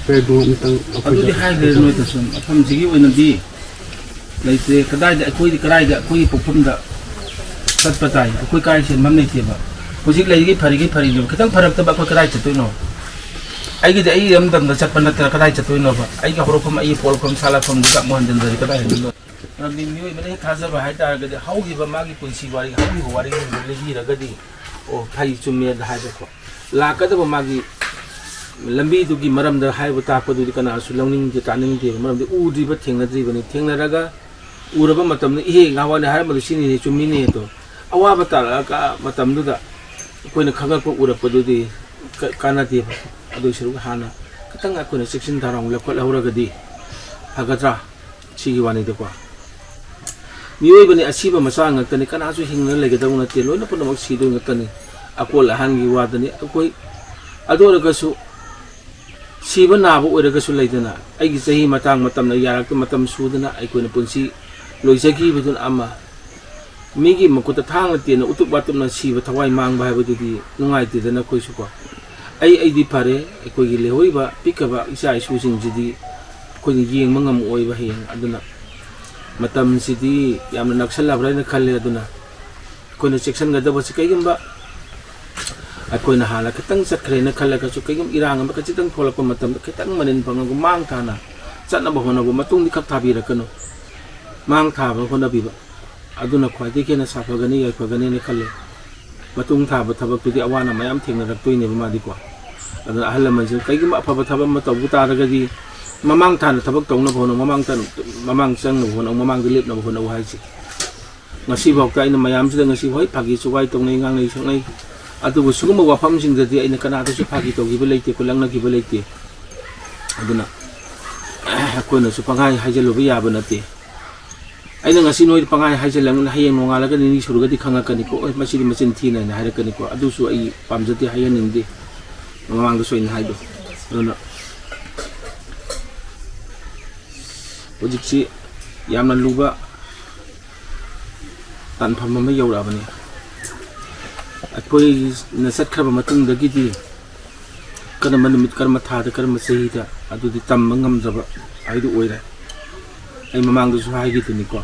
ꯀꯩꯕꯨ ꯑꯃꯇꯪ ꯑꯗꯨꯗꯤ ꯍꯥꯏꯈ꯭ꯔꯦ ꯅꯣꯏꯗꯁꯨ ꯃꯐꯝꯁꯤꯒꯤ ꯑꯣꯏꯅꯗꯤ ꯂꯩꯇ꯭ꯔꯦ ꯀꯗꯥꯏꯗ ꯑꯩꯈꯣꯏꯒꯤ ꯄꯣꯛꯐꯝꯗ ꯆꯠꯄ ꯇꯥꯏ ꯑꯩꯈꯣꯏ ꯀꯥꯏ ꯁꯦꯟꯐꯝ ꯂꯩꯇꯦꯕ ꯍꯧꯖꯤꯛ ꯂꯩꯔꯤꯒꯤ ꯐꯔꯤꯅꯦꯕ ꯈꯤꯇꯪ ꯐꯔꯛꯇꯕ ꯑꯩꯈꯣꯏ ꯀꯗꯥꯏ ꯆꯠꯇꯣꯏꯅꯣ ꯑꯩꯒꯤꯗꯤ ꯑꯩ ꯑꯃꯇꯪꯗ ꯆꯠꯄ ꯅꯠꯇꯅ ꯀꯗꯥꯏ ꯆꯠꯇꯣꯏꯅꯣꯕ ꯑꯩꯒꯤ ꯍꯧꯔꯛꯐꯝ ꯑꯩꯒꯤ ꯄꯣꯛꯂꯛꯐꯝ ꯁꯥꯠꯂꯛꯐꯝꯗꯨ ꯆꯞ ꯃꯥꯟꯅꯗ꯭ꯔꯗꯤ ꯀꯗꯥꯏ ꯍꯟꯗꯣꯏꯅꯣ ꯃꯔꯝꯗꯤ ꯃꯤꯑꯣꯏꯕꯅ ꯍꯦꯛ ꯊꯥꯖꯕ ꯍꯥꯏꯇꯥꯔꯒꯗꯤ ꯍꯧꯈꯤꯕ ꯃꯥꯒꯤ ꯄꯨꯟꯁꯤ ꯋꯥꯔꯤ ꯍꯧꯈꯤꯕ ꯋꯥꯔꯤꯁꯤꯡꯗꯨ ꯂꯤꯕꯤꯔꯒꯗꯤ ꯑꯣ ꯐꯩ ꯆꯨꯝꯃꯦꯅ ꯍꯥꯏꯕꯀꯣ ꯂꯥꯛꯀꯗꯕ ꯃꯥꯒꯤ ꯂꯝꯕꯤꯗꯨꯒꯤ ꯃꯔꯝꯗ ꯍꯥꯏꯕ ꯇꯥꯛꯄꯗꯨꯗꯤ ꯀꯅꯥꯁꯨ ꯂꯧꯅꯤꯡꯗꯦ ꯇꯥꯅꯤꯡꯗꯦꯕ ꯃꯔꯝꯗꯤ ꯎꯗ꯭ꯔꯤꯕ ꯊꯦꯡꯅꯗ꯭ꯔꯤꯕꯅꯤ ꯊꯦꯡꯅꯔꯒ ꯎꯔꯕ ꯃꯇꯝꯗ ꯏꯍꯦ ꯉꯍꯥꯟꯋꯥꯏ ꯍꯥꯏꯔꯝꯕꯗꯨ ꯁꯤꯅꯤꯅꯦ ꯆꯨꯝꯃꯤꯅꯦ ꯑꯗꯣ ꯑꯋꯥꯕ ꯇꯥꯔꯛꯑꯒ ꯃꯇꯝꯗꯨꯗ ꯑꯩꯈꯣꯏꯅ ꯈꯪꯉꯛꯄ ꯎꯔꯛꯄꯗꯨꯗꯤ ꯀꯥꯟꯅꯗꯦꯕ ꯑꯗꯨꯒꯤ ꯁꯔꯨꯛ ꯍꯥꯟꯅ ꯈꯤꯇꯪ ꯑꯩꯈꯣꯏꯅ ꯆꯦꯛꯁꯤꯟ ꯊꯧꯔꯥꯡ ꯂꯧꯈꯠꯍꯧꯔꯒꯗꯤ ꯐꯒꯗ꯭ꯔꯥ ꯁꯤꯒꯤ ꯋꯥꯅꯤꯗꯀꯣ ꯃꯤꯑꯣꯏꯕꯅꯤ ꯑꯁꯤꯕ ꯃꯆꯥ ꯉꯥꯛꯇꯅꯤ ꯀꯅꯥꯁꯨ ꯍꯤꯡꯅ ꯂꯩꯒꯗꯕ ꯅꯠꯇꯦ ꯂꯣꯏꯅ ꯄꯨꯝꯅꯃꯛ ꯁꯤꯗꯣꯏ ꯉꯥꯛꯇꯅꯤ ꯑꯀꯣꯜ ꯑꯍꯥꯟꯒꯤ ꯋꯥꯗꯅꯤ ꯑꯩꯈꯣꯏ ꯑꯗꯨ ꯑꯣꯏꯔꯒꯁꯨ ꯁꯤꯕ ꯅꯥꯕ ꯑꯣꯏꯔꯒꯁꯨ ꯂꯩꯗꯅ ꯑꯩꯒꯤ ꯆꯍꯤ ꯃꯇꯥꯡ ꯃꯇꯝꯅ ꯌꯥꯔꯛꯇ ꯃꯇꯝ ꯁꯨꯗꯅ ꯑꯩꯈꯣꯏꯅ ꯄꯨꯟꯁꯤ ꯂꯣꯏꯖꯈꯤꯕꯗꯨꯅ ꯑꯃ ꯃꯤꯒꯤ ꯃꯈꯨꯠꯇ ꯊꯥꯡꯅ ꯇꯦꯟꯅ ꯎꯇꯨꯞ ꯋꯥꯇꯨꯞꯅ ꯁꯤꯕ ꯊꯋꯥꯏ ꯃꯥꯡꯕ ꯍꯥꯏꯕꯗꯨꯗꯤ ꯅꯨꯡꯉꯥꯏꯇꯦꯗꯅ ꯑꯩꯈꯣꯏꯁꯨꯀꯣ ꯑꯩꯗꯤ ꯐꯔꯦ ꯑꯩꯈꯣꯏꯒꯤ ꯂꯩꯍꯧꯔꯤꯕ ꯄꯤꯛꯈ꯭ꯔꯕ ꯏꯆꯥ ꯏꯁꯨꯁꯤꯡꯁꯤꯗꯤ ꯑꯩꯈꯣꯏꯅ ꯌꯦꯡꯕ ꯉꯝꯃꯛꯑꯣꯏꯕ ꯍꯌꯦꯡ ꯑꯗꯨꯅ ꯃꯇꯝꯁꯤꯗꯤ ꯌꯥꯝꯅ ꯅꯛꯁꯜꯂꯕ꯭ꯔꯥ ꯈꯜꯂꯦ ꯑꯗꯨꯅ ꯑꯩꯈꯣꯏꯅ ꯆꯦꯛꯁꯤꯟꯒꯗꯕꯁꯤ ꯀꯩꯒꯨꯝꯕ ꯑꯩꯈꯣꯏꯅ ꯍꯥꯟꯅ ꯈꯤꯇꯪ ꯆꯠꯈ꯭ꯔꯦꯅ ꯈꯜꯂꯒꯁꯨ ꯀꯩꯒꯨꯝꯕ ꯏꯔꯥꯡ ꯑꯃ ꯈꯤꯇꯪ ꯊꯣꯛꯂꯛꯄ ꯃꯇꯝꯗ ꯈꯤꯇꯪ ꯃꯅꯤꯟ ꯐꯪꯉꯒ ꯃꯥꯡ ꯊꯥꯅ ꯆꯠꯅꯕ ꯍꯣꯠꯅꯕ ꯃꯇꯨꯡꯗꯤ ꯈꯛ ꯊꯥꯕꯤꯔꯛꯀꯅꯨ ꯃꯥꯡ ꯊꯥꯕ ꯍꯣꯠꯅꯕꯤꯕ ꯑꯗꯨꯅ ꯈ꯭ꯋꯥꯏꯗꯒꯤ ꯍꯦꯟꯅ ꯁꯥꯐꯒꯅꯤ ꯌꯥꯏꯐꯒꯅꯤꯅ ꯈꯜꯂꯦ ꯃꯇꯨꯡ ꯊꯥꯕ ꯊꯕꯛꯇꯨꯗꯤ ꯑꯋꯥꯅ ꯃꯌꯥꯝ ꯊꯦꯡꯅꯔꯛꯇꯣꯏꯅꯦꯕ ꯃꯥꯗꯤꯀꯣ ꯑꯗꯨꯅ ꯑꯍꯜ ꯂꯃꯟꯁꯤꯡ ꯀꯩꯒꯨꯝꯕ ꯑꯐꯕ ꯊꯕꯛ ꯑꯃ ꯇꯧꯕ ꯇꯥꯔꯒꯗꯤ ꯃꯃꯥꯡ ꯊꯥꯅ ꯊꯕꯛ ꯇꯧꯅꯕ ꯍꯣꯠꯅꯧ ꯃꯃꯥꯡ ꯆꯪꯅꯕ ꯍꯣꯠꯅꯧ ꯃꯃꯥꯡꯗ ꯂꯦꯞꯅꯕ ꯍꯣꯠꯅꯧ ꯍꯥꯏꯁꯤ ꯉꯁꯤꯐꯥꯎꯗ ꯑꯩꯅ ꯃꯌꯥꯝꯁꯤꯗ ꯉꯁꯤ ꯍꯣꯏ ꯐꯥꯒꯤ ꯆꯨꯒꯥꯏ ꯇꯧꯅꯩ ꯉꯥꯡꯅꯩ ꯁꯛꯅꯩ ꯑꯗꯨꯕꯨ ꯁꯤꯒꯨꯝꯕ ꯋꯥꯐꯝꯁꯤꯡꯗꯗꯤ ꯑꯩꯅ ꯀꯅꯥꯗꯁꯨ ꯐꯥꯒꯤ ꯇꯧꯈꯤꯕ ꯂꯩꯇꯦ ꯈꯨꯜꯂꯪꯅꯈꯤꯕ ꯂꯩꯇꯦ ꯑꯗꯨꯅ ꯑꯩꯈꯣꯏꯅꯁꯨ ꯄꯪꯍꯥꯏ ꯍꯥꯏꯖꯜꯂꯨꯕ ꯌꯥꯕ ꯅꯠꯇꯦ ꯑꯩꯅ ꯉꯁꯤ ꯅꯣꯏꯗ ꯄꯪꯍꯥꯏ ꯍꯥꯏꯖꯜꯂꯒꯅ ꯍꯌꯦꯡ ꯅꯣꯡꯉꯥꯜꯂꯒ ꯅꯤꯅꯤ ꯁꯨꯔꯒꯗꯤ ꯈꯪꯉꯛꯀꯅꯤꯀꯣ ꯃꯁꯤꯗꯤ ꯃꯆꯤꯟ ꯊꯤꯅ ꯍꯥꯏꯔꯛꯀꯅꯤꯀꯣ ꯑꯗꯨꯁꯨ ꯑꯩ ꯄꯥꯝꯖꯗꯦ ꯍꯥꯏꯍꯟꯅꯤꯡꯗꯦ ꯃꯃꯥꯡꯗꯁꯨ ꯑꯩꯅ ꯍꯥꯏꯗꯣ ꯑꯗꯨꯅ ꯍꯧꯖꯤꯛꯁꯤ ꯌꯥꯝꯅ ꯂꯨꯕ ꯇꯥꯟꯐꯝ ꯑꯃ ꯌꯧꯔꯛꯑꯕꯅꯤ ꯑꯩꯈꯣꯏꯅ ꯆꯠꯈ꯭ꯔꯕ ꯃꯇꯨꯡꯗꯒꯤꯗꯤ ꯀꯔꯝꯕ ꯅꯨꯃꯤꯠ ꯀꯔꯝꯕ ꯊꯥꯗ ꯀꯔꯝꯕ ꯆꯍꯤꯗ ꯑꯗꯨꯗꯤ ꯇꯝꯕ ꯉꯝꯗ꯭ꯔꯕ ꯍꯥꯏꯗꯨ ꯑꯣꯏꯔꯦ ꯑꯩ ꯃꯃꯥꯡꯗꯁꯨ ꯍꯥꯏꯈꯤꯗꯨꯅꯤꯀꯣ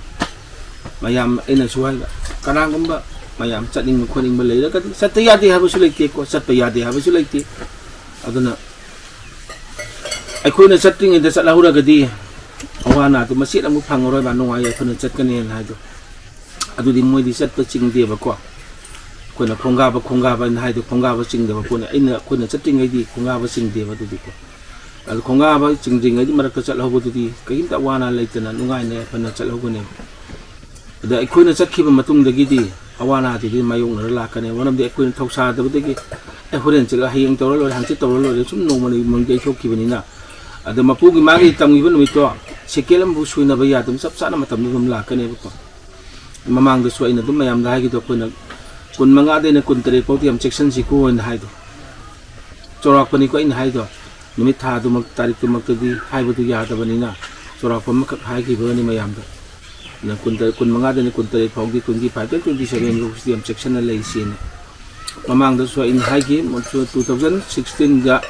ꯃꯌꯥꯝ ꯑꯩꯅꯁꯨ ꯍꯥꯏꯕ ꯀꯅꯥꯒꯨꯝꯕ ꯃꯌꯥꯝ ꯆꯠꯅꯤꯡꯕ ꯈꯣꯠꯅꯤꯡꯕ ꯂꯩꯔꯒꯗꯤ ꯆꯠꯇ ꯌꯥꯗꯦ ꯍꯥꯏꯕꯁꯨ ꯂꯩꯇꯦꯀꯣ ꯆꯠꯄ ꯌꯥꯗꯦ ꯍꯥꯏꯕꯁꯨ ꯂꯩꯇꯦ ꯑꯗꯨꯅ ꯑꯩꯈꯣꯏꯅ ꯆꯠꯇ꯭ꯔꯤꯉꯩꯗ ꯆꯠꯍꯧꯔꯒꯗꯤ ꯑꯋꯥ ꯑꯅꯥꯗꯨ ꯃꯆꯦꯠ ꯑꯃꯨꯛ ꯐꯪꯉꯔꯣꯏꯕ ꯅꯨꯡꯉꯥꯏ ꯌꯥꯏꯐꯅ ꯆꯠꯀꯅꯤꯅ ꯍꯥꯏꯗꯣ ꯑꯗꯨꯗꯤ ꯃꯣꯏꯗꯤ ꯆꯠꯄ ꯆꯤꯡꯗꯦꯕꯀꯣ ꯑꯩꯈꯣꯏꯅ ꯈꯣꯡꯒꯥꯕ ꯍꯥꯏꯗꯣ ꯈꯣꯡꯒꯥꯕ ꯆꯤꯡꯗꯕ ꯄꯣꯠꯅꯤ ꯑꯩꯈꯣꯏꯅ ꯆꯠꯇ꯭ꯔꯤꯉꯩꯗꯤ ꯈꯣꯡꯒꯥꯕ ꯆꯤꯡꯗꯦꯕ ꯑꯗꯨꯗꯤꯀꯣ ꯑꯗꯨ ꯈꯣꯡꯒꯥꯕ ꯆꯤꯡꯗ꯭ꯔꯤꯉꯩꯒꯤ ꯃꯔꯛꯇ ꯆꯠꯍꯧꯕꯗꯨꯗꯤ ꯀꯔꯤꯝꯇ ꯑꯋꯥ ꯑꯅꯥ ꯂꯩꯇꯅ ꯅꯨꯡꯉꯥꯏꯅ ꯌꯥꯏꯐꯅ ꯆꯠꯍꯧꯒꯅꯦꯕ ꯑꯗ ꯑꯩꯈꯣꯏꯅ ꯆꯠꯈꯤꯕ ꯃꯇꯨꯡꯗꯒꯤꯗꯤ ꯑꯋꯥ ꯑꯅꯥꯗꯨꯗꯤ ꯃꯥꯌꯣꯛꯅꯔ ꯂꯥꯛꯀꯅꯦꯕ ꯃꯔꯝꯗꯤ ꯑꯩꯈꯣꯏꯅ ꯊꯧꯁꯥꯗꯕꯗꯒꯤ ꯍꯣꯔꯦꯟ ꯆꯠꯂꯒ ꯍꯌꯦꯡ ꯇꯧꯔ ꯂꯣꯏꯔꯦ ꯍꯪꯆꯤꯠ ꯇꯧꯔ ꯂꯣꯏꯔꯦ ꯁꯨꯝ ꯅꯣꯡꯃꯒꯤ ꯌꯩꯊꯣꯛꯈꯤꯕꯅꯤꯅ ꯑꯗ ꯃꯄꯨꯒꯤ ꯃꯥꯒꯤ ꯇꯝꯈꯤꯕ ꯅꯨꯃꯤꯠꯇꯣ ꯁꯦꯀꯦꯟ ꯑꯃꯐꯥꯎ ꯁꯣꯏꯅꯕ ꯌꯥꯗꯕ ꯆꯞ ꯆꯥꯅ ꯃꯇꯝꯗ ꯑꯗꯨꯝ ꯂꯥꯛꯀꯅꯦꯕꯀꯣ ꯃꯃꯥꯡꯗꯁꯨ ꯑꯩꯅ ꯑꯗꯨꯝ ꯃꯌꯥꯝꯗ ꯍꯥꯏꯈꯤꯗꯣ ꯑꯩꯈꯣꯏꯅ 15ꯗꯩꯅ 23 ꯐꯥꯎꯗꯤ ꯌꯥꯝ ꯆꯦꯛꯁꯤꯟꯁꯤꯀꯣ ꯍꯥꯏꯅ ꯍꯥꯏꯗꯣ ꯆꯥꯎꯔꯥꯛꯄꯅꯤꯀꯣ ꯑꯩꯅ ꯍꯥꯏꯗꯣ ꯅꯨꯃꯤꯠ ꯊꯥꯗꯨꯃꯛ ꯇꯥꯔꯤꯛꯇꯨꯃꯛꯇꯗꯤ ꯍꯥꯏꯕꯗꯨ ꯌꯥꯗꯕꯅꯤ나 ꯆꯥꯎꯔꯥꯛꯄ ꯑꯃꯈꯛ ꯍꯥꯏꯈꯤꯕꯅꯤ ꯃꯌꯥꯝꯗ 15ꯗꯩꯅ 23 ꯐꯥꯎꯗꯤ 25 27 ꯐꯥꯎꯁꯤꯗꯤ ꯌꯥꯝ ꯆꯦꯛꯁꯤꯟꯅ ꯂꯩꯁꯤꯅ ꯃꯃꯥꯡꯗꯁꯨ ꯑꯩꯅ ꯍꯥꯏꯈꯤ 2016ꯗ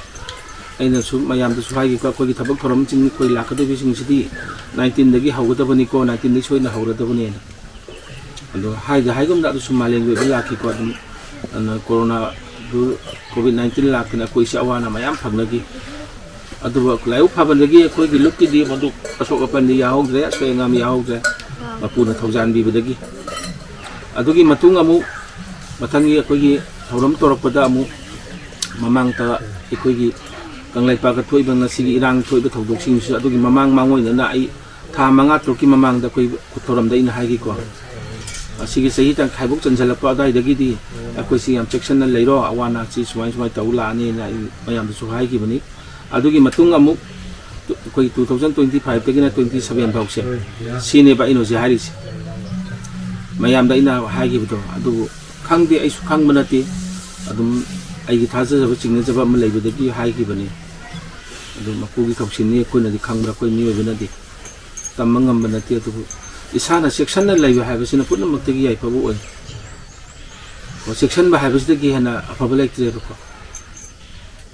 ꯑꯩꯅꯁꯨ ꯃꯌꯥꯝꯗꯁꯨ ꯍꯥꯏꯈꯤꯀꯣ ꯑꯩꯈꯣꯏꯒꯤ ꯊꯕꯛ ꯊꯧꯔꯝꯁꯤꯡ ꯑꯩꯈꯣꯏ ꯂꯥꯛꯀꯗꯧꯔꯤꯕꯁꯤꯡꯁꯤꯗꯤ 19ꯗꯒꯤ ꯍꯧꯒꯗꯕꯅꯤꯀꯣ 19ꯗꯒꯤ ꯁꯣꯏꯅ ꯍꯧꯔꯗꯕꯅꯦꯅ ꯑꯗꯣ ꯍꯥꯏꯒꯨꯝꯗ ꯑꯗꯨꯁꯨ ꯃꯥꯂꯦꯝꯒꯤ ꯑꯣꯏꯕ ꯂꯥꯛꯈꯤꯀꯣ ꯑꯗꯨꯝ ꯀꯣꯔꯣꯅꯥ COVID-19 ꯂꯥꯛꯇꯅ ꯑꯩꯈꯣꯏꯁꯤ ꯑꯋꯥ ꯑꯅꯥ ꯃꯌꯥꯝ ꯐꯪꯅꯈꯤ ꯑꯗꯨꯕꯨ ꯂꯥꯏꯍꯧ ꯐꯕꯗꯒꯤ ꯑꯩꯈꯣꯏꯒꯤ ꯂꯨꯞꯀꯤꯗꯤ ꯃꯗꯨ ꯑꯁꯣꯛ ꯑꯄꯟꯗꯤ ꯌꯥꯍꯧꯗ꯭ꯔꯦ ꯑꯁꯣꯏ ꯑꯉꯥꯝ ꯌꯥꯍꯧꯗ꯭ꯔꯦ ꯃꯄꯨꯅ ꯊꯧꯖꯥꯟꯕꯤꯕꯗꯒꯤ ꯑꯗꯨꯒꯤ ꯃꯇꯨꯡ ꯑꯃꯨꯛ ꯃꯊꯪꯒꯤ ꯑꯩꯈꯣꯏꯒꯤ ꯊꯧꯔꯝ ꯇꯧꯔꯛꯄꯗ ꯑꯃꯨꯛ ꯃꯃꯥꯡꯗ ꯑꯩꯈꯣꯏꯒꯤ ꯀꯪꯂꯩꯄꯥꯛꯇ ꯊꯣꯛꯏꯕ ꯉꯁꯤꯒꯤ ꯏꯔꯥꯡ ꯊꯣꯛꯏꯕ ꯊꯧꯗꯣꯛꯁꯤꯡꯁꯨ ꯑꯗꯨꯒꯤ ꯃꯥꯡꯑꯣꯏꯅꯅ ꯑꯩ ꯊꯥ 5-6ꯀꯤ ꯃꯃꯥꯡꯗ ꯑꯩꯈꯣꯏ ꯊꯧꯔꯝꯗ ꯑꯩꯅ ꯍꯥꯏꯈꯤꯀꯣ ꯑꯁꯤꯒꯤ ꯆꯍꯤ ꯇꯪꯈꯥꯏꯐꯥꯎ ꯆꯟꯁꯤꯜꯂꯛꯄ ꯑꯗꯨꯋꯥꯏꯗꯒꯤꯗꯤ ꯑꯩꯈꯣꯏꯁꯤ ꯌꯥꯝ ꯆꯦꯛꯁꯤꯟꯅ ꯂꯩꯔꯣ ꯑꯋꯥ ꯑꯅꯥꯁꯤ ꯁꯨꯃꯥꯏꯅ ꯇꯧ ꯂꯥꯛꯑꯅꯤꯅ ꯑꯩ ꯃꯌꯥꯝꯗꯁꯨ ꯍꯥꯏꯈꯤꯕꯅꯤ ꯑꯗꯨꯒꯤ ꯃꯇꯨꯡ ꯑꯃꯨꯛ ꯑꯩꯈꯣꯏ 2025ꯗꯒꯤꯅ 27 ꯐꯥꯎꯁꯦ ꯁꯤꯅꯦꯕ ꯑꯩꯅ ꯍꯧꯖꯤꯛ ꯍꯥꯏꯔꯤꯁꯦ ꯃꯌꯥꯝꯗ ꯑꯩꯅ ꯍꯥꯏꯈꯤꯕꯗꯣ ꯑꯗꯨꯕꯨ ꯈꯪꯗꯦ ꯑꯩꯁꯨ ꯈꯪꯕ ꯅꯠꯇꯦ ꯑꯗꯨꯝ ꯑꯩꯒꯤ ꯊꯥꯖꯖꯕ ꯆꯤꯡꯅꯖꯕ ꯑꯃ ꯂꯩꯕꯗꯒꯤ ꯍꯥꯏꯈꯤꯕꯅꯤ ꯑꯗꯨ ꯃꯄꯨꯒꯤ ꯊꯧꯁꯤꯟꯅꯤ ꯑꯩꯈꯣꯏꯅꯗꯤ ꯈꯪꯕ꯭ꯔꯥ ꯑꯩꯈꯣꯏ ꯃꯤꯑꯣꯏꯕꯅꯗꯤ ꯇꯝꯕ ꯉꯝꯕ ꯅꯠꯇꯦ ꯑꯗꯨꯕꯨ ꯏꯁꯥꯅ ꯆꯦꯛꯁꯤꯟꯅ ꯂꯩꯕ ꯍꯥꯏꯕꯁꯤꯅ ꯄꯨꯝꯅꯃꯛꯇꯒꯤ ꯌꯥꯏꯐꯕ ꯑꯣꯏ ꯆꯦꯛꯁꯤꯟꯕ ꯍꯥꯏꯕꯁꯤꯗꯒꯤ ꯍꯦꯟꯅ ꯑꯐꯕ ꯂꯩꯇ꯭ꯔꯦꯕꯀꯣ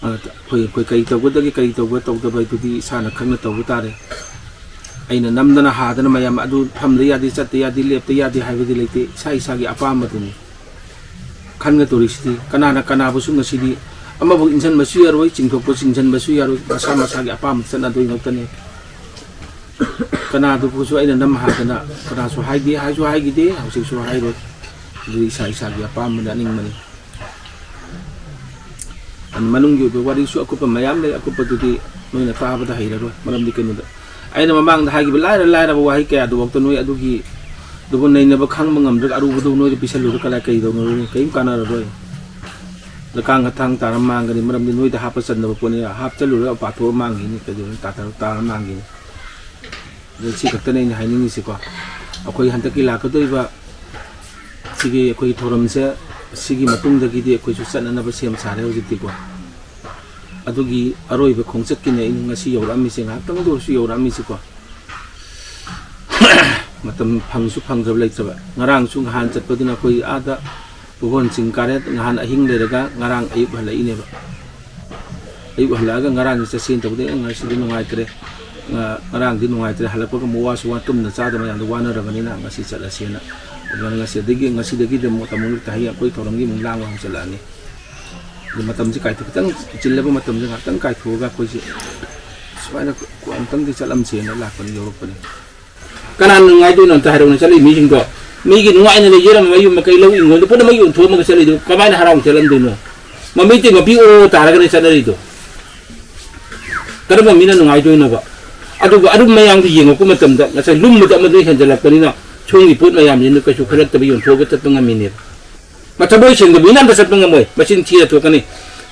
ꯑꯩꯈꯣꯏ ꯀꯔꯤ ꯇꯧꯒꯗꯒꯦ ꯀꯔꯤ ꯇꯧꯗꯕ ꯑꯗꯨꯗꯤ ꯏꯁꯥꯅ ꯈꯪꯅ ꯇꯧꯕ ꯇꯥꯔꯦ ꯑꯩꯅ ꯅꯝꯗꯅ ꯍꯥꯗꯅ ꯃꯌꯥꯝ ꯑꯗꯨ ꯐꯝꯗ ꯌꯥꯗꯦ ꯆꯠꯇ ꯌꯥꯗꯦ ꯂꯦꯞꯇ ꯌꯥꯗꯦ ꯍꯥꯏꯕꯗꯤ ꯂꯩꯇꯦ ꯏꯁꯥꯒꯤ ꯑꯄꯥꯝꯕꯗꯨꯅꯤ ꯈꯟꯒꯗꯧꯔꯤꯁꯤꯗꯤ ꯀꯅꯥꯅ ꯀꯅꯥꯕꯨꯁꯨ ꯉꯁꯤꯗꯤ ꯑꯃꯐꯥꯎ ꯏꯟꯁꯤꯟꯕꯁꯨ ꯌꯥꯔꯣꯏ ꯆꯤꯡꯊꯣꯛꯄ ꯆꯤꯡꯁꯤꯟꯕꯁꯨ ꯌꯥꯔꯣꯏ ꯃꯁꯥꯒꯤ ꯑꯄꯥꯝꯕ ꯆꯠꯅꯗꯣꯏ ꯉꯥꯛꯇꯅꯤ ꯀꯅꯥꯗꯨꯕꯨꯁꯨ ꯑꯩꯅ ꯅꯝ ꯍꯥꯗꯅ ꯀꯅꯥꯁꯨ ꯍꯥꯏꯗꯦ ꯍꯥꯏꯁꯨ ꯍꯥꯏꯈꯤꯗꯦ ꯍꯧꯖꯤꯛꯁꯨ ꯍꯥꯏꯔꯣꯏ ꯑꯗꯨꯗꯤ ꯏꯁꯥꯒꯤ ꯑꯄꯥꯝꯕꯅꯤ ꯑꯅꯤꯡꯕꯅꯤ ꯃꯅꯨꯡꯒꯤ ꯑꯣꯏꯕ ꯋꯥꯔꯤꯁꯨ ꯑꯀꯨꯞꯄ ꯃꯌꯥꯝ ꯂꯩ ꯑꯀꯨꯞꯄꯗꯨꯗꯤ ꯅꯣꯏꯅ ꯇꯥꯕꯗ ꯍꯩꯔꯔꯣꯏ ꯃꯔꯝꯗꯤ ꯀꯩꯅꯣꯗ ꯑꯩꯅ ꯃꯃꯥꯡꯗ ꯍꯥꯏꯈꯤꯕ ꯂꯥꯏꯔꯕ ꯋꯥꯍꯩ ꯀꯌꯥꯗꯨꯐꯥꯎꯗ ꯅꯣꯏ ꯑꯗꯨꯒꯤ ꯑꯗꯨꯕꯨ ꯅꯩꯅꯕ ꯈꯪꯕ ꯉꯝꯗ꯭ꯔꯒ ꯑꯔꯨꯕꯗꯨ ꯅꯣꯏꯗ ꯄꯤꯁꯜꯂꯨꯔ ꯀꯩꯗꯧꯅꯔꯨꯅꯤ ꯀꯔꯤꯝ ꯀꯥꯟꯅꯔꯔꯣꯏ ꯂꯀꯥꯡ ꯊꯥꯡ ꯇꯥꯔ ꯃꯥꯡꯒꯅꯤ ꯃꯔꯝꯗꯤ ꯅꯣꯏꯗ ꯍꯥꯞꯄ ꯆꯟꯗꯕ ꯄꯣꯠꯅꯤ ꯍꯥꯞꯆꯜꯂꯨꯔꯒ ꯄꯥꯊꯣꯛꯑ ꯃꯥꯡꯈꯤꯅꯤ ꯀꯩꯗꯧꯅꯤ ꯇꯥꯔ ꯃꯥꯡꯈꯤꯅꯤ ꯑꯗꯨ ꯁꯤ ꯈꯛꯇꯅꯤ ꯑꯩꯅ ꯍꯥꯏꯅꯤꯡꯉꯤꯁꯤꯀꯣ ꯑꯩꯈꯣꯏ ꯍꯟꯗꯛꯀꯤ ꯂꯥꯛꯀꯗꯧꯔꯤꯕ ꯁꯤꯒꯤ ꯑꯩꯈꯣꯏ ꯊꯧꯔꯝꯁꯦ ꯁꯤꯒꯤ ꯃꯇꯨꯡꯗꯒꯤꯗꯤ ꯑꯩꯈꯣꯏꯁꯨ ꯆꯠꯅꯅꯕ ꯁꯦꯝ ꯁꯥꯔꯦ ꯍꯧꯖꯤꯛꯇꯤꯀꯣ ꯑꯗꯨꯒꯤ ꯑꯔꯣꯏꯕ ꯈꯣꯡꯆꯠꯀꯤꯅꯦ ꯑꯩꯅ ꯉꯁꯤ ꯌꯧꯔꯛꯑꯝꯃꯤꯁꯦ ꯉꯥꯏꯍꯥꯛꯇꯪꯗ ꯑꯣꯏꯔꯁꯨ ꯌꯧꯔꯛꯑꯝꯃꯤꯁꯤꯀꯣ ꯃꯇꯝ ꯐꯪꯁꯨ ꯐꯪꯗ꯭ꯔꯕ ꯂꯩꯇ꯭ꯔꯕ ꯉꯔꯥꯡꯁꯨ ꯅꯍꯥꯟ ꯆꯠꯄꯗꯨꯅ ꯑꯩꯈꯣꯏ ꯑꯥꯗ ꯄꯨꯕꯣꯟ ꯆꯤꯡ ꯀꯥꯔꯦ ꯅꯍꯥꯟ ꯑꯍꯤꯡ ꯂꯩꯔꯒ ꯉꯔꯥꯡ ꯑꯌꯨꯛ ꯍꯜꯂꯛꯏꯅꯦꯕ ꯑꯌꯨꯛ ꯍꯜꯂꯛꯑꯒ ꯉꯔꯥꯡꯁꯤ ꯆꯠꯁꯦꯅ ꯇꯧꯕꯗ ꯉꯁꯤꯗꯤ ꯅꯨꯡꯉꯥꯏꯇ꯭ꯔꯦ ꯉꯔꯥꯡꯗꯤ ꯅꯨꯡꯉꯥꯏꯇ꯭ꯔꯦ ꯍꯜꯂꯛꯄꯒ ꯑꯃꯨꯛ ꯋꯥꯁꯨ ꯇꯨꯝꯅ ꯆꯥꯗꯕ ꯃꯌꯥꯝꯗꯣ ꯋꯥꯅꯔꯕꯅꯤꯅ ꯉꯁꯤ ꯆꯠꯂꯁꯦꯅ ꯑꯗꯨꯃꯥꯏꯅ ꯉꯁꯤꯗꯒꯤꯗꯤ ꯑꯃꯨꯛ ꯍꯌꯦꯡ ꯑꯩꯈꯣꯏ ꯊꯧꯔꯝꯒꯤ ꯑꯃꯨꯛ ꯂꯥꯡꯕ ꯍꯧꯖꯤꯜꯂꯛꯑꯅꯤ ꯑꯗꯨ ꯃꯇꯝꯁꯤ ꯈꯤꯇꯪ ꯆꯤꯜꯂꯕ ꯃꯇꯝꯁꯤ ꯉꯥꯛꯇꯪ ꯀꯥꯏꯊꯣꯛꯑꯒ ꯑꯩꯈꯣꯏꯁꯤ ꯁꯨꯃꯥꯏꯅ ꯑꯃꯨꯛꯇꯪꯗꯤ ꯆꯠꯂꯝꯁꯦꯅ ꯂꯥꯛꯄꯅꯤ ꯌꯧꯔꯛꯄꯅꯤ ꯀꯅꯥꯅ ꯅꯨꯡꯉꯥꯏꯗꯣꯏꯅꯣ ꯑꯝꯇ ꯍꯥꯏꯔꯛꯎꯅꯦ ꯆꯠꯂꯤ ꯃꯤꯁꯤꯡꯗꯣ ꯃꯤꯒꯤ ꯅꯨꯡꯉꯥꯏꯅ ꯂꯩꯖꯔꯝꯕ ꯃꯌꯨꯝ ꯃꯀꯩ ꯂꯧ ꯏꯪꯈꯣꯜꯗꯣ ꯄꯨꯝꯅꯃꯛ ꯌꯣꯟꯊꯣꯛꯑꯃꯒ ꯆꯠꯂꯤꯗꯣ ꯀꯃꯥꯏꯅ ꯍꯔꯥꯎ ꯆꯠꯂꯝꯗꯣꯏꯅꯣ ꯃꯃꯤꯠꯇꯤ ꯃꯄꯤ ꯑꯣ ꯇꯥꯔꯒꯅꯦ ꯆꯠꯅꯔꯤꯗꯣ ꯀꯔꯝꯕ ꯃꯤꯅ ꯅꯨꯡꯉꯥꯏꯗꯣꯏꯅꯣꯕ ꯑꯗꯨꯒ ꯑꯗꯨꯝ ꯃꯌꯥꯝꯗꯨ ꯌꯦꯡꯉꯛꯄ ꯃꯇꯝꯗ ꯉꯁꯥꯏ ꯂꯨꯝꯕꯗ ꯑꯃꯗ ꯍꯦꯟꯖꯜꯂꯛꯄꯅꯤꯅ ꯁꯣꯝꯒꯤ ꯄꯣꯠ ꯃꯌꯥꯝꯁꯤꯅ ꯀꯩꯁꯨ ꯈꯜꯂꯛꯇꯕ ꯌꯣꯟꯊꯣꯛꯑꯒ ꯆꯠꯄ ꯉꯝꯃꯤꯅꯦꯕ ꯃꯊꯃꯣꯏ ꯁꯦꯡꯗꯕ ꯃꯤꯅ ꯑꯝꯇ ꯆꯠꯄ ꯉꯝꯃꯣꯏ ꯃꯆꯤꯟ ꯊꯤꯔ ꯊꯣꯛꯀꯅꯤ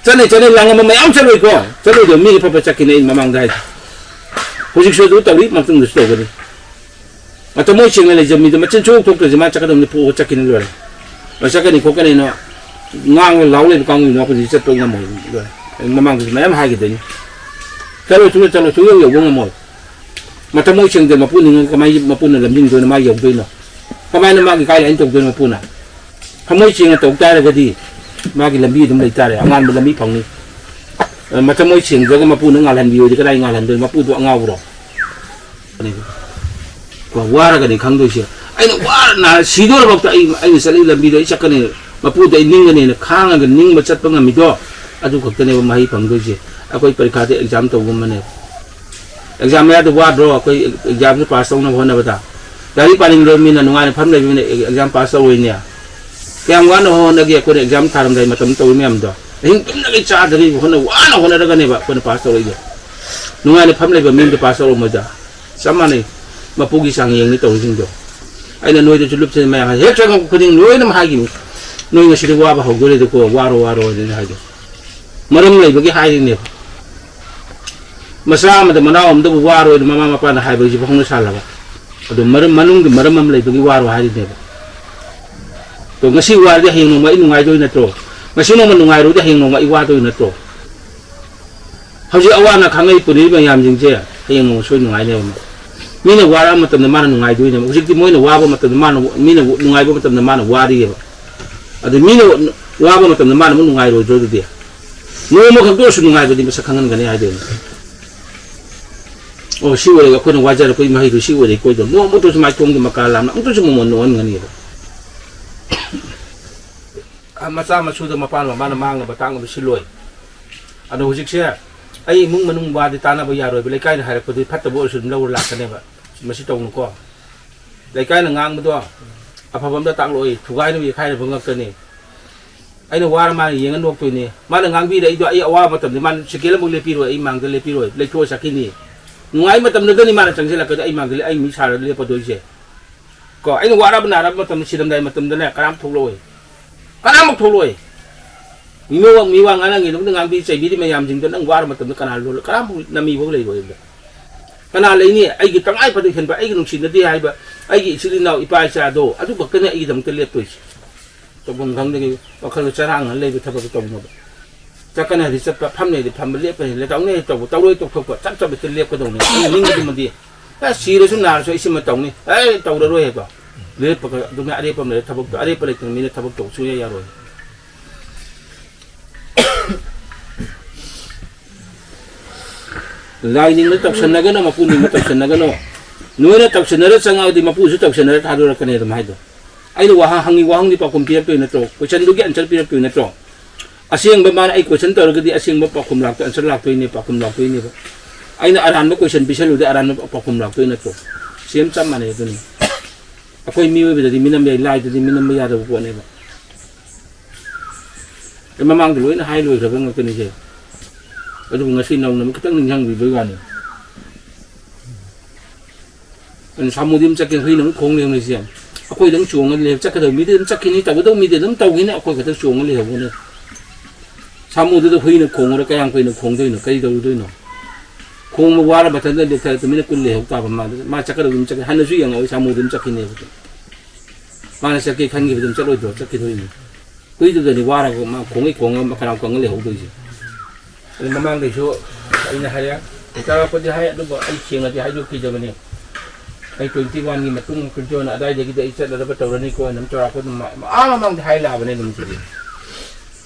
ꯆꯠꯂꯦ ꯂꯥꯡꯉꯝꯕ ꯃꯌꯥꯝ ꯆꯠꯂꯣꯏꯀꯣ ꯆꯠꯂꯣꯏꯗꯣ ꯃꯤꯒꯤ ꯐꯕ ꯆꯠꯈꯤꯅꯤ ꯑꯩ ꯃꯃꯥꯡꯗ ꯍꯥꯏꯗꯤ ꯍꯧꯖꯤꯛꯁꯨ ꯑꯗꯨ ꯇꯧꯔꯤ ꯃꯇꯨꯡꯗꯁꯨ ꯇꯧꯒꯅꯤ ꯃꯊꯃꯣꯏ ꯁꯦꯡꯅ ꯂꯩꯖꯕ ꯃꯤꯗꯣ ꯃꯆꯤꯟ ꯁꯨꯡꯊꯣꯛ ꯊꯣꯛꯇ꯭ꯔꯁꯦ ꯃꯥ ꯆꯠꯀꯗꯕꯅꯤ ꯄꯨꯔꯒ ꯆꯠꯈꯤꯅꯤ ꯂꯣꯏꯔꯦ ꯆꯠꯀꯅꯤ ꯈꯣꯠꯀꯅꯤꯅ ꯉꯥꯡꯉ ꯂꯥꯎ ꯂꯩꯕ ꯀꯥꯡꯕꯨꯅ ꯑꯩꯈꯣꯏꯗꯤ ꯆꯠꯄ ꯉꯝꯃꯣꯏ ꯂꯣꯏꯔꯦ ꯃꯃꯥꯡꯗꯁꯨ ꯃꯌꯥꯝ ꯍꯥꯏꯈꯤꯗꯣꯏꯅꯤ ꯆꯠꯂꯣ ꯁꯨꯡꯌꯧ ꯌꯧꯕ ꯉꯝꯃꯣꯏ ꯃꯊꯃꯣꯏ ꯁꯦꯡꯗ ꯃꯄꯨꯅꯤꯡ ꯀꯃꯥꯏꯅ ꯃꯄꯨꯅ ꯂꯝꯖꯤꯡꯗꯣꯏꯅꯣ ꯃꯥ ꯌꯧꯗꯣꯏꯅꯣ ꯀꯃꯥꯏꯅ ꯃꯥꯒꯤ ꯒꯥꯏꯗꯂꯥꯏꯟ ꯇꯧꯗꯣꯏꯅꯣ ꯃꯄꯨꯅ ꯊꯃꯣꯏ ꯁꯦꯡꯅ ꯇꯧ ꯇꯥꯔꯒꯗꯤ ꯃꯥꯒꯤ ꯂꯝꯕꯤ ꯑꯗꯨꯝ ꯂꯩꯇꯥꯔꯦ ꯑꯉꯥꯟꯕ ꯂꯝꯕꯤ ꯐꯪꯅꯤ ꯃꯊꯃꯣꯏ ꯁꯦꯡꯗ꯭ꯔꯒ ꯃꯄꯨꯅ ꯉꯥꯜꯍꯟꯕꯤꯌꯣꯗꯤ ꯀꯗꯥꯏ ꯉꯥꯜꯍꯟꯗꯣꯏꯅꯣ ꯃꯄꯨꯗꯣ ꯑꯉꯥꯎꯕ꯭ꯔꯣ ꯋꯥꯔꯒꯅꯤ ꯈꯪꯗꯣꯏꯁꯦ ꯑꯩꯅ ꯋꯥꯔꯅ ꯁꯤꯗꯣꯔꯐꯥꯎꯗ ꯑꯩꯅ ꯆꯠꯂꯤ ꯂꯝꯕꯤꯗꯣ ꯑꯩ ꯆꯠꯀꯅꯤ ꯃꯄꯨꯗ ꯑꯩ ꯅꯤꯡꯒꯅꯤꯅ ꯈꯥꯡꯉꯒ ꯅꯤꯡꯕ ꯆꯠꯄ ꯉꯝꯃꯤꯗꯣ ꯑꯗꯨ ꯈꯛꯇꯅꯦꯕ ꯃꯍꯩ ꯐꯪꯗꯣꯏꯁꯦ ꯑꯩꯈꯣꯏ ꯄꯔꯤꯈꯥꯗ ꯑꯦꯛꯖꯥꯝ ꯇꯧꯒꯨꯝꯕꯅꯦꯕ ꯑꯦꯛꯖꯥꯝ ꯃꯌꯥꯗ ꯋꯥꯗ꯭ꯔꯣ ꯑꯩꯈꯣꯏ ꯑꯦꯛꯖꯥꯝꯁꯨ ꯄꯥꯁ ꯇꯧꯅꯕ ꯍꯣꯠꯅꯕꯗ ꯂꯥꯏꯔꯤꯛ ꯄꯥꯅꯤꯡꯗꯕ ꯃꯤꯅ ꯅꯨꯡꯉꯥꯏꯅ ꯐꯝ ꯂꯩꯕ ꯃꯤꯅ ꯑꯦꯛꯖꯥꯝ ꯄꯥꯁ ꯇꯧꯔꯣꯏꯅꯦ ꯀꯌꯥꯝ ꯋꯥꯅ ꯍꯣꯠꯅꯒꯦ ꯑꯩꯈꯣꯏꯅ ꯑꯦꯛꯖꯥꯝ ꯊꯥꯔꯝꯗꯥꯏ ꯃꯇꯝ ꯇꯧꯔꯤ ꯃꯌꯥꯝꯗꯣ ꯑꯍꯤꯡ ꯇꯨꯝꯅꯒꯩ ꯆꯥꯗꯒꯩ ꯋꯥꯅ ꯍꯣꯠꯅꯔꯒꯅꯦꯕ ꯑꯩꯈꯣꯏꯅ ꯄꯥꯁ ꯇꯧꯔꯛꯏꯗꯣ ꯅꯨꯡꯉꯥꯏꯅ ꯐꯝ ꯂꯩꯕ ꯃꯤꯗ ꯄꯥꯁ ꯇꯧꯔꯛꯃꯣꯏꯗ ꯆꯞ ꯃꯥꯟꯅꯩ ꯃꯄꯨꯒꯤ ꯆꯥꯡꯌꯦꯡꯅꯤ ꯇꯧꯔꯤꯁꯤꯡꯗꯣ ꯑꯩꯅ ꯅꯣꯏꯗꯁꯨ ꯂꯨꯞꯁꯤꯟ ꯃꯌꯥꯝ ꯍꯦꯛ ꯆꯪꯉꯛꯄ ꯈꯨꯗꯤꯡ ꯂꯣꯏꯅꯃꯛ ꯍꯥꯏꯈꯤꯕꯅꯤ ꯅꯣꯏ ꯉꯁꯤꯗꯤ ꯋꯥꯕ ꯍꯧꯗꯣꯔꯦꯗꯀꯣ ꯋꯥꯔꯣ ꯑꯗꯨꯅ ꯍꯥꯏꯗꯣ ꯃꯔꯝ ꯂꯩꯕꯒꯤ ꯍꯥꯏꯔꯤꯅꯦꯕ ꯃꯆꯥ ꯑꯃꯗ ꯃꯅꯥꯎ ꯑꯃꯗꯕꯨ ꯋꯥꯔꯣꯏꯅ ꯃꯃꯥ ꯃꯄꯥꯅ ꯍꯥꯏꯕꯁꯤꯕꯨ ꯍꯧꯅ ꯁꯥꯜꯂꯕ ꯑꯗꯨ ꯃꯅꯨꯡꯗ ꯃꯔꯝ ꯑꯃ ꯂꯩꯕꯒꯤ ꯋꯥꯔꯣ ꯍꯥꯏꯔꯤꯅꯦꯕ ꯇꯣ ꯉꯁꯤ ꯋꯥꯔꯗꯤ ꯍꯌꯦꯡ ꯅꯣꯡꯃ ꯑꯩ ꯅꯨꯡꯉꯥꯏꯗꯣꯏ ꯅꯠꯇ꯭ꯔꯣ ꯉꯁꯤ ꯅꯣꯡꯃ ꯅꯨꯡꯉꯥꯏꯔꯨꯗꯤ ꯍꯌꯦꯡ ꯅꯣꯡꯃ ꯑꯩ ꯋꯥꯗꯣꯏ ꯅꯠꯇ꯭ꯔꯣ ꯍꯧꯖꯤꯛ ꯑꯋꯥ ꯑꯅꯥ ꯈꯪꯉꯛꯏ ꯄꯨꯔꯤꯕ ꯃꯌꯥꯝꯁꯤꯡꯁꯦ ꯍꯌꯦꯡ ꯅꯣꯡꯃ ꯁꯣꯏ ꯅꯨꯡꯉꯥꯏꯅꯦꯕ ꯃꯤꯅ ꯋꯥꯔꯛꯑ ꯃꯇꯝꯗ ꯃꯥꯅ ꯅꯨꯡꯉꯥꯏꯗꯣꯏꯅꯦꯕ ꯍꯧꯖꯤꯛꯇꯤ ꯃꯣꯏꯅ ꯋꯥꯕ ꯃꯇꯝꯗ ꯃꯤꯅ ꯅꯨꯡꯉꯥꯏꯕ ꯃꯇꯝꯗ ꯃꯥꯅ ꯋꯥꯔꯤꯑꯕ ꯑꯗꯨ ꯃꯤꯅ ꯋꯥꯕ ꯃꯇꯝꯗ ꯃꯥꯅ ꯑꯃꯨꯛ ꯅꯨꯡꯉꯥꯏꯔꯣꯏꯗ꯭ꯔꯣ ꯑꯗꯨꯗꯤ ꯅꯣꯡꯃ ꯈꯛꯇ ꯑꯣꯏꯔꯁꯨ ꯅꯨꯡꯉꯥꯏꯕꯗꯤ ꯃꯁꯛ ꯈꯪꯍꯟꯒꯅꯤ ꯍꯥꯏꯗꯣꯏꯅꯤ ꯑꯣ ꯁꯤ ꯑꯣꯏꯔꯒ ꯑꯩꯈꯣꯏꯅ ꯋꯥꯖꯔꯛꯄꯒꯤ ꯃꯍꯩꯗꯣ ꯁꯤ ꯑꯣꯏꯔꯦ ꯀꯣꯏꯗꯣ ꯅꯣꯡꯃꯇꯁꯨ ꯃꯥꯏꯊꯣꯡꯒꯤ ꯃꯀꯥ ꯂꯥꯝꯅ ꯑꯃꯨꯛꯇꯁꯨ ꯃꯃꯣꯟ ꯅꯣꯛꯍꯟꯒꯅꯤꯕ ꯃꯆꯥ ꯃꯁꯨꯗ ꯃꯄꯥꯟ ꯃꯃꯥꯅ ꯃꯥꯡꯅꯕ ꯇꯥꯡꯅꯕ ꯁꯤꯜꯂꯣꯏ ꯑꯗꯣ ꯍꯧꯖꯤꯛꯁꯦ ꯑꯩ ꯏꯃꯨꯡ ꯃꯅꯨꯡ ꯋꯥꯗꯤ ꯇꯥꯟꯅꯕ ꯌꯥꯔꯣꯏꯕ ꯂꯩꯀꯥꯏꯅ ꯍꯥꯏꯔꯛꯄꯗꯤ ꯐꯠꯇꯕ ꯑꯣꯏꯔꯁꯨ ꯑꯗꯨꯝ ꯂꯧꯔ ꯂꯥꯛꯀꯅꯦꯕ ꯃꯁꯤ ꯇꯧꯅꯨꯀꯣ ꯂꯩꯀꯥꯏꯅ ꯉꯥꯡꯕꯗꯣ ꯑꯐꯕ ꯑꯝꯇ ꯇꯥꯛꯂꯛꯑꯣꯏ ꯊꯨꯒꯥꯏꯅꯕ ꯌꯦꯛꯈꯥꯏꯅꯕ ꯉꯥꯛꯇꯅꯤ ꯑꯩꯅ ꯋꯥꯔ ꯃꯥꯅ ꯌꯦꯡꯉ ꯅꯣꯛꯇꯣꯏꯅꯤ ꯃꯥꯅ ꯉꯥꯡꯕꯤꯔꯛꯏꯗꯣ ꯑꯩ ꯑꯋꯥꯕ ꯃꯇꯝꯗ ꯃꯥꯅ ꯁꯦꯀꯦꯟ ꯑꯃꯨꯛ ꯂꯦꯞꯄꯤꯔꯣꯏ ꯑꯩ ꯃꯥꯡꯗ ꯂꯦꯞꯄꯤꯔꯣꯏ ꯂꯩꯊꯣꯛꯑ ꯆꯠꯈꯤꯅꯤ ꯅꯨꯡꯉꯥꯏ ꯃꯇꯝꯗꯨꯗꯅꯤ ꯃꯥꯅ ꯆꯪꯁꯤꯜꯂꯛꯀꯗꯤ ꯑꯩ ꯃꯥꯡꯗ ꯑꯩ ꯃꯤ ꯁꯥꯔ ꯂꯦꯞꯄꯗꯣꯏꯁꯦ ꯀꯣ ꯑꯩꯅ ꯋꯥꯔꯕ ꯅꯥꯔꯕ ꯃꯇꯝꯗ ꯁꯤꯔꯝꯗꯥꯏ ꯃꯇꯝꯗꯅꯦ ꯀꯅꯥꯝ ꯊꯣꯛꯂꯛꯑꯣꯏ ꯀꯅꯥꯃꯨꯛ ꯊꯣꯛꯂꯛꯑꯣꯏ ꯃꯤꯋꯥ ꯉꯥꯡꯅꯉꯤꯗꯨꯗ ꯉꯥꯡꯕꯤ ꯆꯩꯕꯤꯔꯤ ꯃꯌꯥꯝꯁꯤꯡꯗꯣ ꯅꯪ ꯋꯥꯔ ꯃꯇꯝꯗ ꯀꯅꯥ ꯂꯣꯜꯂ ꯀꯅꯥꯝ ꯅꯝꯃꯤꯐꯥꯎ ꯂꯩꯔꯣꯏꯕ ꯀꯅꯥ ꯂꯩꯅꯤ ꯑꯩꯒꯤ ꯇꯉꯥꯏ ꯐꯗ ꯍꯦꯟꯕ ꯑꯩꯒꯤ ꯅꯨꯡꯁꯤꯅꯗꯦ ꯍꯥꯏꯕ ꯑꯩꯒꯤ ꯏꯆꯤꯜ ꯏꯅꯥꯎ ꯏꯄꯥ ꯏꯆꯥꯗꯣ ꯑꯗꯨ ꯈꯛꯇꯅꯤ ꯑꯩꯒꯤꯗꯃꯛꯇ ꯂꯦꯞꯇꯣꯏꯁꯦ ꯇꯧꯐꯝ ꯈꯪꯗꯒꯤ ꯋꯥꯈꯜꯗ ꯆꯔꯥꯡꯅ ꯂꯩꯕ ꯊꯕꯛꯇꯣ ꯇꯧꯅꯕ ꯆꯠꯀꯅꯤ ꯍꯥꯏꯗꯤ ꯆꯠꯄ ꯐꯝꯅꯦꯗꯤ ꯐꯝꯕ ꯂꯦꯞꯀꯅꯤ ꯇꯧꯅꯤ ꯇꯧꯕ ꯇꯧꯔꯣꯏ ꯇꯧꯊꯣꯛꯄ ꯆꯞ ꯆꯞꯇ ꯂꯦꯞꯀꯗꯧꯅꯤ ꯑꯩꯅ ꯅꯤꯡꯕꯗꯨꯃꯗꯤ ꯁꯤꯔꯁꯨ ꯅꯥꯔꯁꯨ ꯑꯩ ꯁꯤꯃ ꯇꯧꯅꯤ ꯇꯧꯔꯔꯣꯏ ꯍꯥꯏꯕ ꯂꯦꯞꯄꯒ ꯑꯗꯨꯃꯥꯏꯅ ꯑꯔꯦꯞꯄ ꯑꯃ ꯂꯩꯔꯦ ꯊꯕꯛꯇꯣ ꯑꯔꯦꯞꯄ ꯂꯩꯇꯅ ꯃꯤꯅ ꯊꯕꯛ ꯇꯧꯕ ꯁꯨꯡꯌꯥ ꯌꯥꯔꯣꯏ Lining na tausanagano, mapunin na tausanagano. Nuwena tausanara sanga di mapuso tausanara tadura kanero mahaido. Ay no wahang di pa kumpira to na to. Question dugi answer pira to na to. Asing ba man ay question to gadi asing ba pa kumlak to answer lak to ni pa kumlak to ni ba. Ay na aran mo question bisa lu di aran mo pa kumlak to na to. Same sam man ito ni. Ako miwe ba di minam ay lai di minam ya da ko ne ba. Ay mamang dulo na high lo sa bang ko ni siya. Ado nga sinaw na makitang ninghang bi ba ni. Anh 사무dim chắc cái huy nó không liền này gì à? Tôi đang chuồng cái liền chắc cái đầu mi đến chắc cái này tao đâu mi đến lắm tao cái này tôi cái thằng chuồng cái liền không nữa. 사무도 또 huy nó không rồi cái anh huy nó không thôi nó cái đâu thôi nó. Không mà qua là bắt đầu để thấy tụi mình cũng liền tao mà chắc cái đầu chắc cái hắn nó suy nghĩ rồi 사무dim chắc cái này. Mà chắc cái khăn gì cũng chắc rồi chắc cái thôi. Quý tôi giờ đi qua là mà không mà cái nào còn cái liền thôi gì. Mà mang để số cái này hay á. Kita apa dia hay tu buat ai siang nanti hay tu kita mana. Ai 21 ni matung kerja nak ada je kita icat ada betul ni ko nam cara aku memang hai lah benda ni mesti.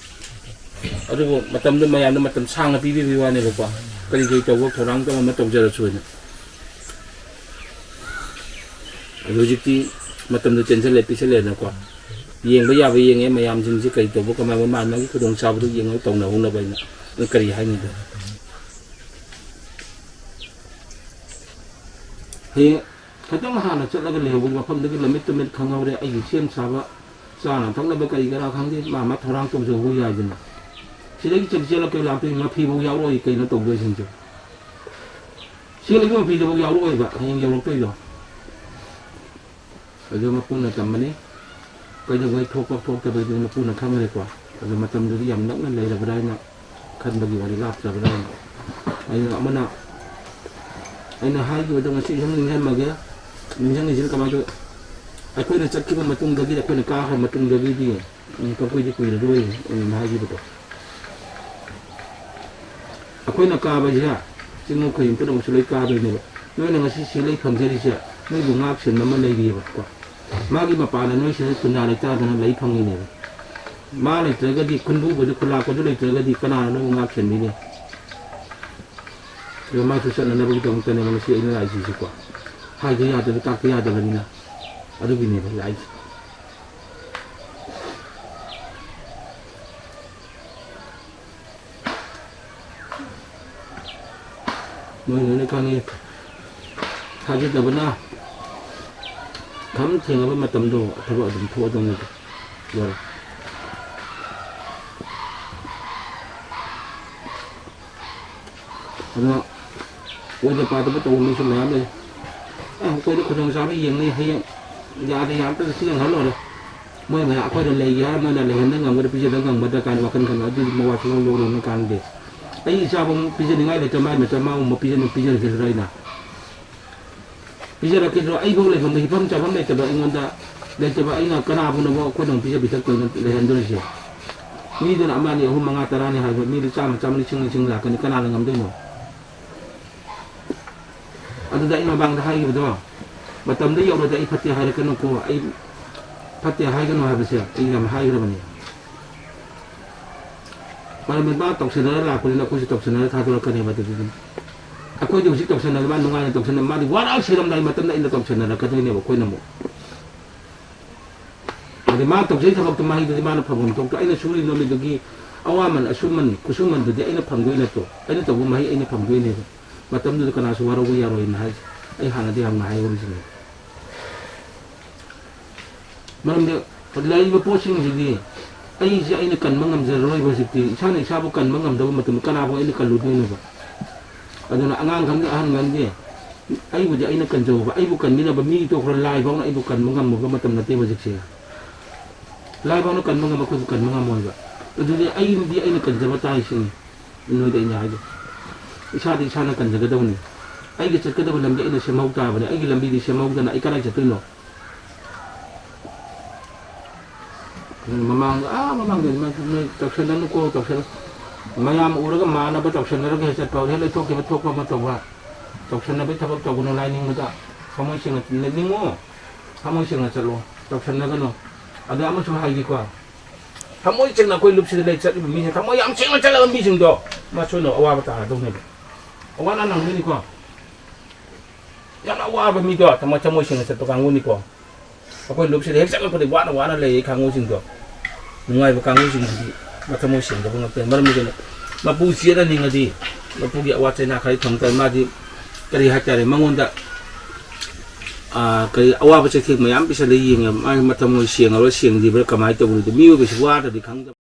Aduh macam tu mayam tu macam sang api wan ni lupa. Kali kita work orang tu macam jalan suai. Logik ti macam tu cancel nak ko. Yang bây giờ mayam jin si kai tu bukan man lagi ko dong sa tu yang tong na hong na bai na. Kari hai ni tu. Thì cái đó là hàng là chắc là cái liều vùng và phân được cái là mít khang ngầu đấy anh xem sao vậy sao là thằng là bây cái nào khang đi mà mắt thằng trong trường vui dài dần chỉ đấy chỉ là cái làm thì mà phi bông giáo rồi cái nó tổng rồi xin chưa chỉ lấy cái phi bông giáo rồi vậy anh giáo rồi rồi bây giờ mà phun là tầm này cái giờ cái thuốc cái bây giờ mà phun là khang này quá bây giờ mà tầm được giảm nóng lên là vào đây nè khăn bao nhiêu này lạp ra vào đây anh ngậm nào anh là hai người trong cái chuyện mình hay mà kia mình chẳng nghĩ cái mà thôi ai quên là chắc khi mà tung được cái quên là cao hay mà tung được cái gì có quên là đuôi mình hai gì vậy ai quên là cao bây giờ chứ không quên tôi đồng số lấy cao bây giờ nói là cái sự lấy phần gì đi chứ nói vùng áp sinh mà lấy gì vậy quá mà cái mà bà là nói sẽ tuần nào lấy ta thì nó lấy phần gì này mà lấy tới cái gì quân vũ với quân lao có lấy tới cái gì cái nào nó vùng áp sinh đi này rồi mai tôi sẽ là nó trong tên này nó sẽ lại gì quá hai cái nhà tôi các cái nhà tôi là gì nào ở đây này phải lại mọi người con nghe hai cái tờ vấn nào thấm thiền ở bên mặt tầm đồ thay vào tầm thua trong này rồi đó quay về pa tôi bắt đầu mình xem làm đây quay được con sao bây giờ này hay giờ thì làm tới xưa hết rồi mới mà quay được lấy giá mới là lấy hình nó ngầm cái bây giờ nó ngầm bắt đầu can và cần cần ở đi mua vào trong lô nó can để ấy sao không bây giờ ngay để cho mai mà cho mau một bây giờ thì đây nè bây giờ là cái rồi ấy không lấy phần thì cho này cho đợi anh ta để cho anh là cái nào cũng nó có đồng bây giờ bị thất quyền để hình rồi gì ni tu nak mana hum mengatarani hal ni macam ni cing lah kena kenal dengan tu no. Ada dah imam bang dah hari betul. Batam dia orang dah Fatihah hari kena ko ai Fatihah hari kena habis ya. Imam hari dah ni. Kalau memang tok senar lah aku tok senar satu lah kena betul tu. Aku juga tok senar mana nungai tok senar mana warau siram dah batam dah tok senar kata ni aku nemu. Jadi mana tok jadi sebab temai dari mana pun tok ai nak sulit nak lagi awaman asuman kusuman tu dia ai nak pangui nak tu ai nak tahu mai ai nak pangui ni batam tu kena suara buaya roi mahal ai hang dia hang mahal orang sini malam dia lagi berposing jadi ai si ai nak kan mangam zeroi bersiti sana isa bukan mangam dah macam kenapa ai nak kalut ni apa ada nak angang kan dia angang dia ai bukan ai nak kan jauh ai bukan mina bami tu orang lain bang ai bukan mangam muka macam nanti bersiti lai bang kan mangam aku bukan mangam moi ba jadi ai dia ai nak kan jawab tai sini noi dia nya aja isa di sana kan jaga daun ni ai ke cakap dalam dia ini semau ta ba ai lambi di semau ta nak ikan aja tu no mamang dia memang tak senang ko tak senang mayam urang mana ba tak senang ke set pau hele tok ke tok ma tok ba tak senang ba thap tok no lai ning ma ta kamoi sing ning mo kamoi sing na chalo tak senang kan no ada amat cuma hai kwa kamoi sing na ko lup si lai chat mi kamoi am sing na chala mi sing do ma so no awa ta do ne ꯑꯋꯥꯠ ꯑꯅꯥꯡꯗꯨꯅꯤꯀꯣ ꯌꯥꯝꯅ ꯑꯋꯥꯕ ꯃꯤꯗꯣ ꯊꯃꯣꯏꯁꯤꯡꯅ ꯆꯠꯄ ꯀꯥꯡꯕꯨꯅꯤꯀꯣ ꯑꯩꯈꯣꯏ ꯂꯨꯞꯁꯤꯗ ꯍꯦꯛ ꯆꯠꯂꯛꯄꯗ ꯋꯥꯅ ꯂꯩꯌꯦ ꯀꯥꯡꯕꯨꯁꯤꯡꯗꯣ ꯅꯨꯡꯉꯥꯏꯕ ꯀꯥꯡꯕꯨꯁꯤꯡꯁꯤꯗꯤ ꯃꯊꯃꯣꯏ ꯁꯦꯡꯗꯕ ꯉꯥꯛꯇꯅꯤ ꯃꯔꯝꯗꯤ ꯃꯄꯨ ꯆꯦꯠꯍꯟꯅꯤꯡꯉꯗꯤ ꯃꯄꯨꯒꯤ ꯑꯋꯥꯠ ꯆꯩꯅꯥ ꯈꯔ ꯊꯝ ꯇꯥꯔꯦ ꯃꯥꯗꯤ ꯀꯔꯤ ꯍꯥꯏꯇꯥꯔꯦ ꯃꯉꯣꯟꯗ ꯀꯔꯤ ꯑꯋꯥꯕ ꯆꯩꯊꯦꯡ ꯃꯌꯥꯝ ꯄꯤꯁꯜꯂ ꯌꯦꯡꯉꯦ ꯃꯥꯒꯤ ꯃꯊꯃꯣꯏ ꯁꯦꯡꯉꯕ꯭ꯔꯥ ꯁꯦꯡꯗ꯭ꯔꯤꯕ꯭ꯔꯥ ꯀꯃꯥꯏꯅ ꯇꯧꯕꯅꯣ ꯃꯤꯑꯣꯏꯕꯁꯤ ꯋꯥꯗ꯭ꯔꯗꯤ ꯈꯪꯗꯕ